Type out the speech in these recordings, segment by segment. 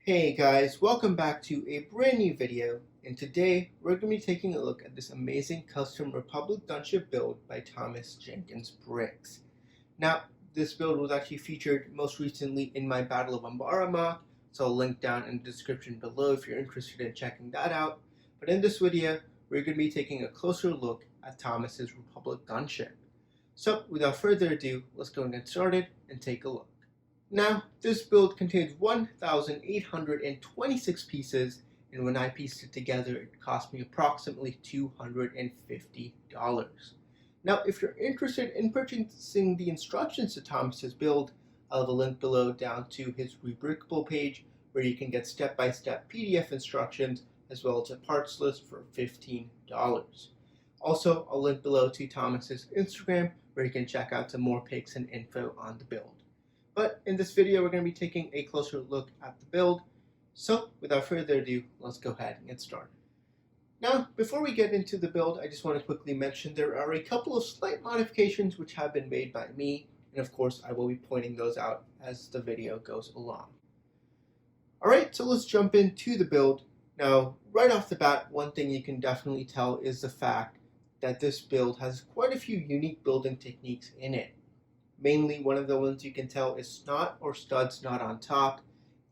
Hey guys, welcome back to a brand new video, and today we're going to be taking a look at this amazing custom Republic Gunship build by Thomas Jenkins bricks. Now, this build was actually featured most recently in my Battle of Umbara mock, so I'll link down in the description below if you're interested in checking that out. But in this video, we're going to be taking a closer look at Thomas's Republic Gunship. So, without further ado, let's go and get started and take a look. Now, this build contains 1,826 pieces, and when I pieced it together, it cost me approximately $250. Now, if you're interested in purchasing the instructions to Thomas's build, I'll have a link below down to his Rebrickable page, where you can get step-by-step PDF instructions, as well as a parts list for $15. Also, I'll link below to Thomas's Instagram, where you can check out some more pics and info on the build. But in this video, we're going to be taking a closer look at the build. So without further ado, let's go ahead and get started. Now, before we get into the build, I just want to quickly mention there are a couple of slight modifications which have been made by me, and of course I will be pointing those out as the video goes along. Alright, so let's jump into the build. Now, right off the bat, one thing you can definitely tell is the fact that this build has quite a few unique building techniques in it. Mainly, one of the ones you can tell is snot or stud snot on top.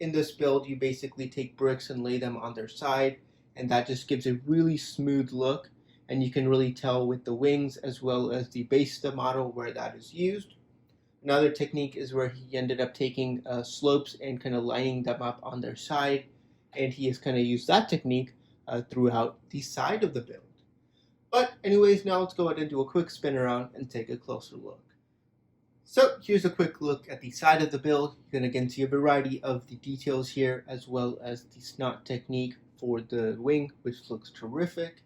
In this build, you basically take bricks and lay them on their side, and that just gives a really smooth look, and you can really tell with the wings as well as the base of the model where that is used. Another technique is where he ended up taking slopes and kind of lining them up on their side, and he has kind of used that technique throughout the side of the build. But anyways, now let's go ahead and do a quick spin around and take a closer look. So here's a quick look at the side of the build. You can again see a variety of the details here, as well as the snot technique for the wing, which looks terrific.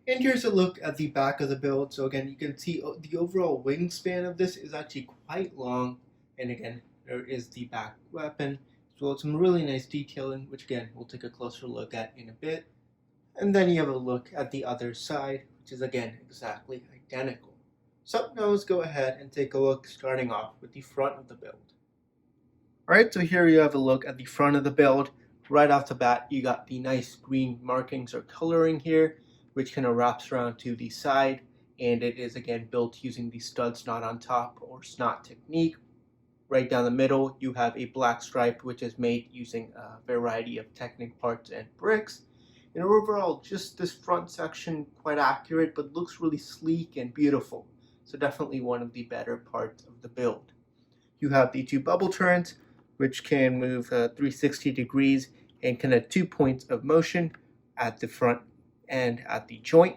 And here's a look at the back of the build. So again, you can see the overall wingspan of this is actually quite long. And again, there is the back weapon, as well as some really nice detailing, which again, we'll take a closer look at in a bit. And then you have a look at the other side, which is again, exactly identical. So now let's go ahead and take a look, starting off with the front of the build. Alright, so here you have a look at the front of the build. Right off the bat, you got the nice green markings or coloring here, which kind of wraps around to the side, and it is again built using the stud snot on top or snot technique. Right down the middle, you have a black stripe, which is made using a variety of Technic parts and bricks. And overall, just this front section, quite accurate, but looks really sleek and beautiful. So definitely one of the better parts of the build. You have the two bubble turns, which can move 360 degrees and kind of 2 points of motion at the front and at the joint.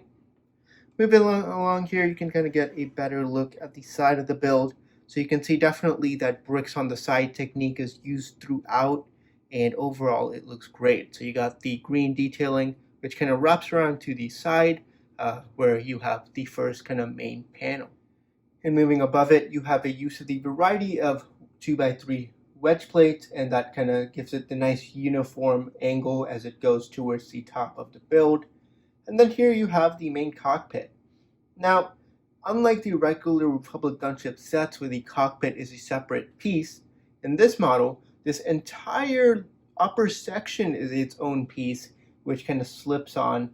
Moving along here, you can kind of get a better look at the side of the build. So you can see definitely that bricks on the side technique is used throughout, and overall it looks great. So you got the green detailing, which kind of wraps around to the side, where you have the first kind of main panel. And moving above it, you have a use of the variety of 2x3 wedge plates, and that kind of gives it the nice uniform angle as it goes towards the top of the build. And then here you have the main cockpit. Now, unlike the regular Republic Gunship sets where the cockpit is a separate piece, in this model, this entire upper section is its own piece, which kind of slips on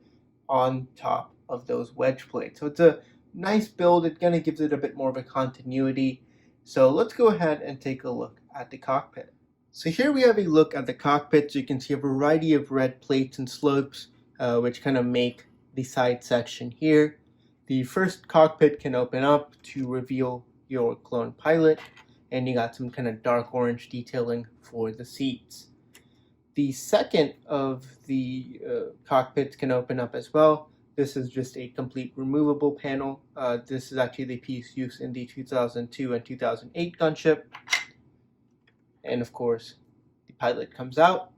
top of those wedge plates. So it's a nice build. It kind of gives it a bit more of a continuity. So let's go ahead and take a look at the cockpit. So here we have a look at the cockpit. So you can see a variety of red plates and slopes, which kind of make the side section here. The first cockpit can open up to reveal your clone pilot, and you got some kind of dark orange detailing for the seats. The second of the cockpits can open up as well. This is just a complete removable panel. This is actually the piece used in the 2002 and 2008 gunship. And of course, the pilot comes out,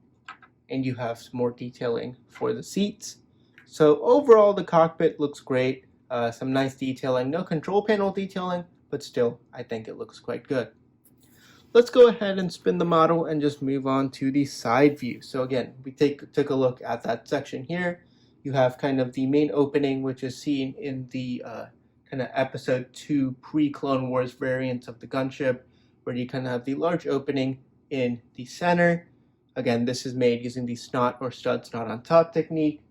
and you have some more detailing for the seats. So overall, the cockpit looks great. Some nice detailing. No control panel detailing, but still, I think it looks quite good. Let's go ahead and spin the model and just move on to the side view. So again, we took a look at that section here. You have kind of the main opening, which is seen in the kind of episode 2 pre-Clone Wars variants of the gunship, where you kind of have the large opening in the center. Again, this is made using the snot or studs not on top technique,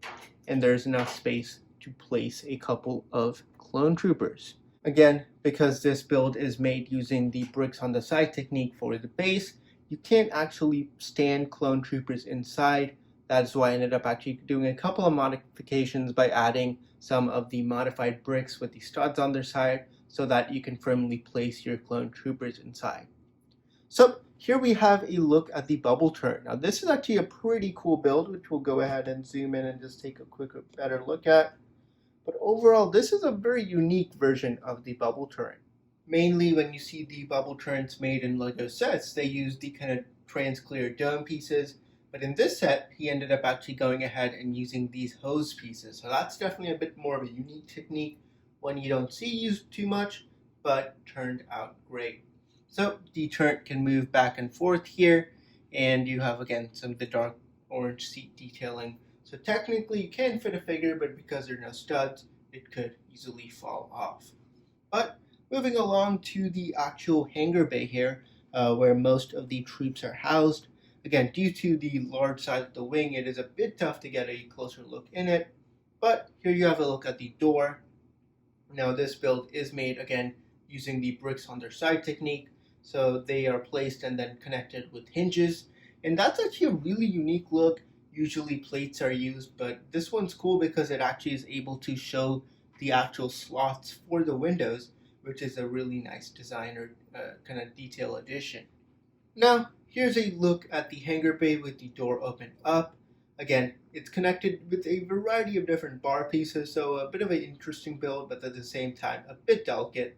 and there's enough space to place a couple of clone troopers. Again, because this build is made using the bricks on the side technique for the base, you can't actually stand clone troopers inside. That's why I ended up actually doing a couple of modifications by adding some of the modified bricks with the studs on their side so that you can firmly place your clone troopers inside. So here we have a look at the bubble turret. Now this is actually a pretty cool build, which we'll go ahead and zoom in and just take a quick, better look at. But overall, this is a very unique version of the bubble turret. Mainly when you see the bubble turrets made in LEGO sets, they use the kind of trans-clear dome pieces. But in this set, he ended up actually going ahead and using these hose pieces. So that's definitely a bit more of a unique technique, one you don't see used too much, but turned out great. So the turret can move back and forth here, and you have again some of the dark orange seat detailing. So technically you can fit a figure, but because there are no studs, it could easily fall off. But moving along to the actual hangar bay here, where most of the troops are housed. Again, due to the large size of the wing, it is a bit tough to get a closer look in it. But here you have a look at the door. Now this build is made, again, using the bricks on their side technique. So they are placed and then connected with hinges. And that's actually a really unique look. Usually plates are used, but this one's cool because it actually is able to show the actual slots for the windows, which is a really nice design or kind of detail addition. Now, here's a look at the hangar bay with the door open up. Again, it's connected with a variety of different bar pieces, so a bit of an interesting build, but at the same time a bit delicate.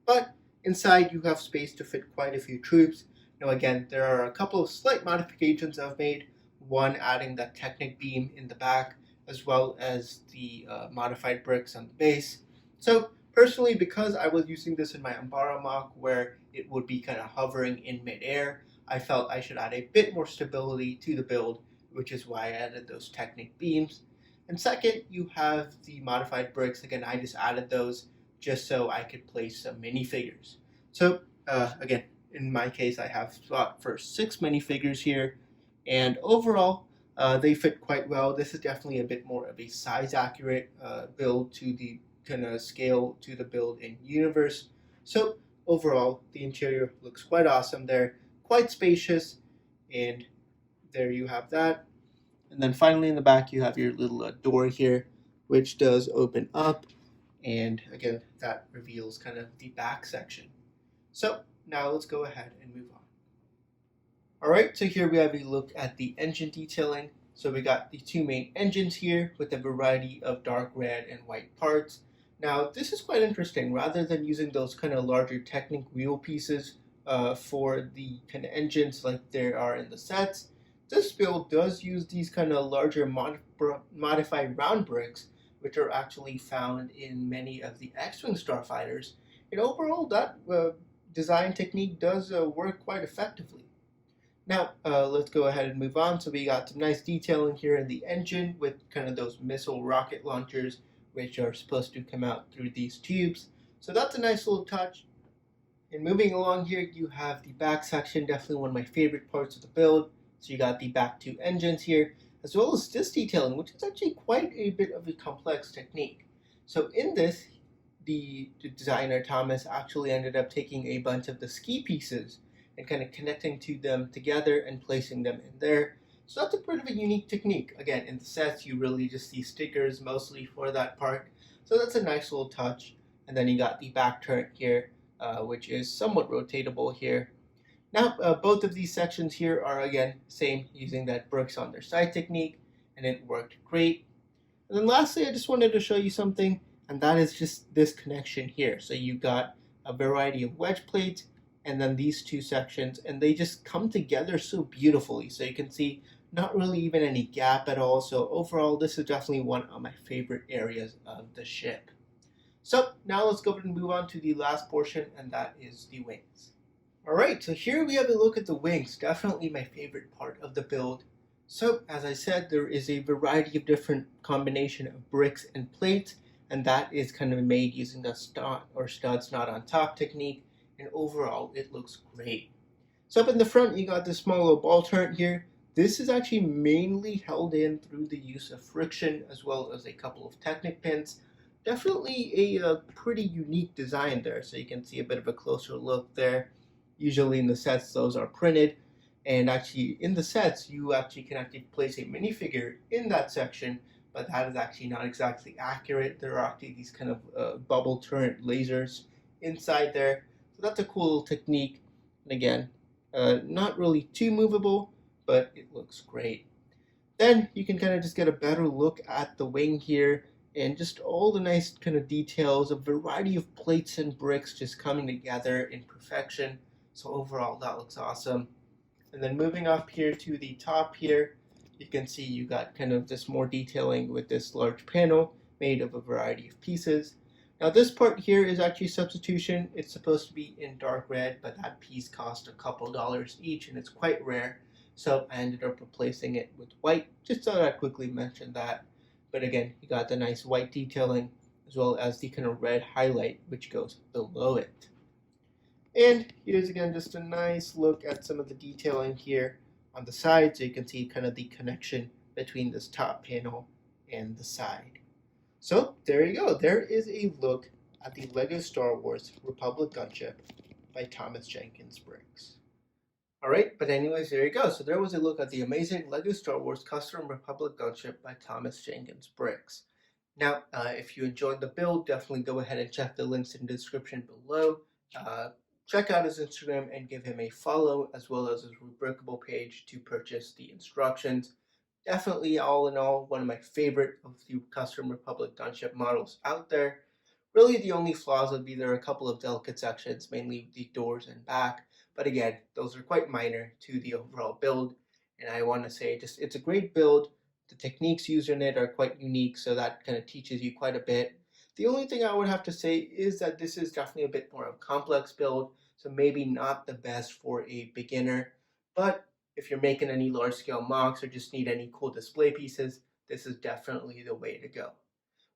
But inside you have space to fit quite a few troops. Now again, there are a couple of slight modifications I've made. One adding that Technic beam in the back, as well as the modified bricks on the base. So personally, because I was using this in my Umbara mock where it would be kind of hovering in midair, I felt I should add a bit more stability to the build, which is why I added those Technic beams. And second, you have the modified bricks. Again, I just added those just so I could place some minifigures. So again, in my case, I have spot for 6 minifigures here, and overall, they fit quite well. This is definitely a bit more of a size-accurate build to the kind of scale to the build in Universe. So overall, the interior looks quite awesome there, quite spacious, and there you have that. And then finally in the back, you have your little door here, which does open up. And again, that reveals kind of the back section. So now let's go ahead and move on. Alright, so here we have a look at the engine detailing. So we got the 2 main engines here with a variety of dark red and white parts. Now this is quite interesting. Rather than using those kind of larger Technic wheel pieces for the kind of engines like there are in the sets, this build does use these kind of larger modified round bricks, which are actually found in many of the X-Wing starfighters. And overall, that design technique does work quite effectively. Now, let's go ahead and move on. So we got some nice detailing here in the engine with kind of those missile rocket launchers, which are supposed to come out through these tubes. So that's a nice little touch. And moving along here, you have the back section, definitely one of my favorite parts of the build. So you got the back 2 engines here, as well as this detailing, which is actually quite a bit of a complex technique. So in this, the designer Thomas actually ended up taking a bunch of the ski pieces and kind of connecting to them together and placing them in there. So that's a bit of a unique technique. Again, in the sets, you really just see stickers mostly for that part. So that's a nice little touch. And then you got the back turret here, which is somewhat rotatable here. Now, both of these sections here are, again, same, using that bricks on their side technique, and it worked great. And then lastly, I just wanted to show you something, and that is just this connection here. So you got a variety of wedge plates, and then these 2 sections, and they just come together so beautifully. So you can see not really even any gap at all. So overall, this is definitely one of my favorite areas of the ship. So now let's go ahead and move on to the last portion, and that is the wings. Alright, so here we have a look at the wings, definitely my favorite part of the build. So, as I said, there is a variety of different combination of bricks and plates, and that is kind of made using the studs not on top technique, and overall it looks great. So up in the front you got this small little ball turret here. This is actually mainly held in through the use of friction as well as a couple of Technic pins. Definitely a pretty unique design there, so you can see a bit of a closer look there. Usually in the sets those are printed, and actually in the sets you actually can actually place a minifigure in that section, but that is actually not exactly accurate. There are actually these kind of bubble turret lasers inside there, so that's a cool little technique. And again, not really too movable, but it looks great. Then you can kind of just get a better look at the wing here and just all the nice kind of details, a variety of plates and bricks just coming together in perfection. So overall, that looks awesome. And then moving up here to the top here, you can see you got kind of this more detailing with this large panel made of a variety of pieces. Now this part here is actually substitution. It's supposed to be in dark red, but that piece cost a couple dollars each and it's quite rare. So I ended up replacing it with white, just thought I'd quickly mention that. But again, you got the nice white detailing as well as the kind of red highlight which goes below it. And here's again just a nice look at some of the detailing here on the side, so you can see kind of the connection between this top panel and the side. So there you go. There is a look at the LEGO Star Wars Republic Gunship by Thomas Jenkins Bricks. All right, but anyways, there you go. So there was a look at the amazing LEGO Star Wars Custom Republic Gunship by Thomas Jenkins Bricks. Now, if you enjoyed the build, definitely go ahead and check the links in the description below. Uh, Check out his Instagram and give him a follow, as well as his Rebrickable page to purchase the instructions. Definitely, all in all, one of my favorite of the Custom Republic Gunship models out there. Really, the only flaws would be there are a couple of delicate sections, mainly the doors and back. But again, those are quite minor to the overall build. And I want to say, just it's a great build. The techniques used in it are quite unique, so that kind of teaches you quite a bit. The only thing I would have to say is that this is definitely a bit more of a complex build, so maybe not the best for a beginner. But if you're making any large scale mocks or just need any cool display pieces, this is definitely the way to go.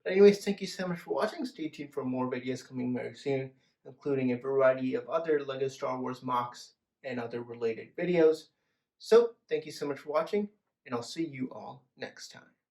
But anyways, thank you so much for watching. Stay tuned for more videos coming very soon, including a variety of other LEGO Star Wars mocks and other related videos. So thank you so much for watching, and I'll see you all next time.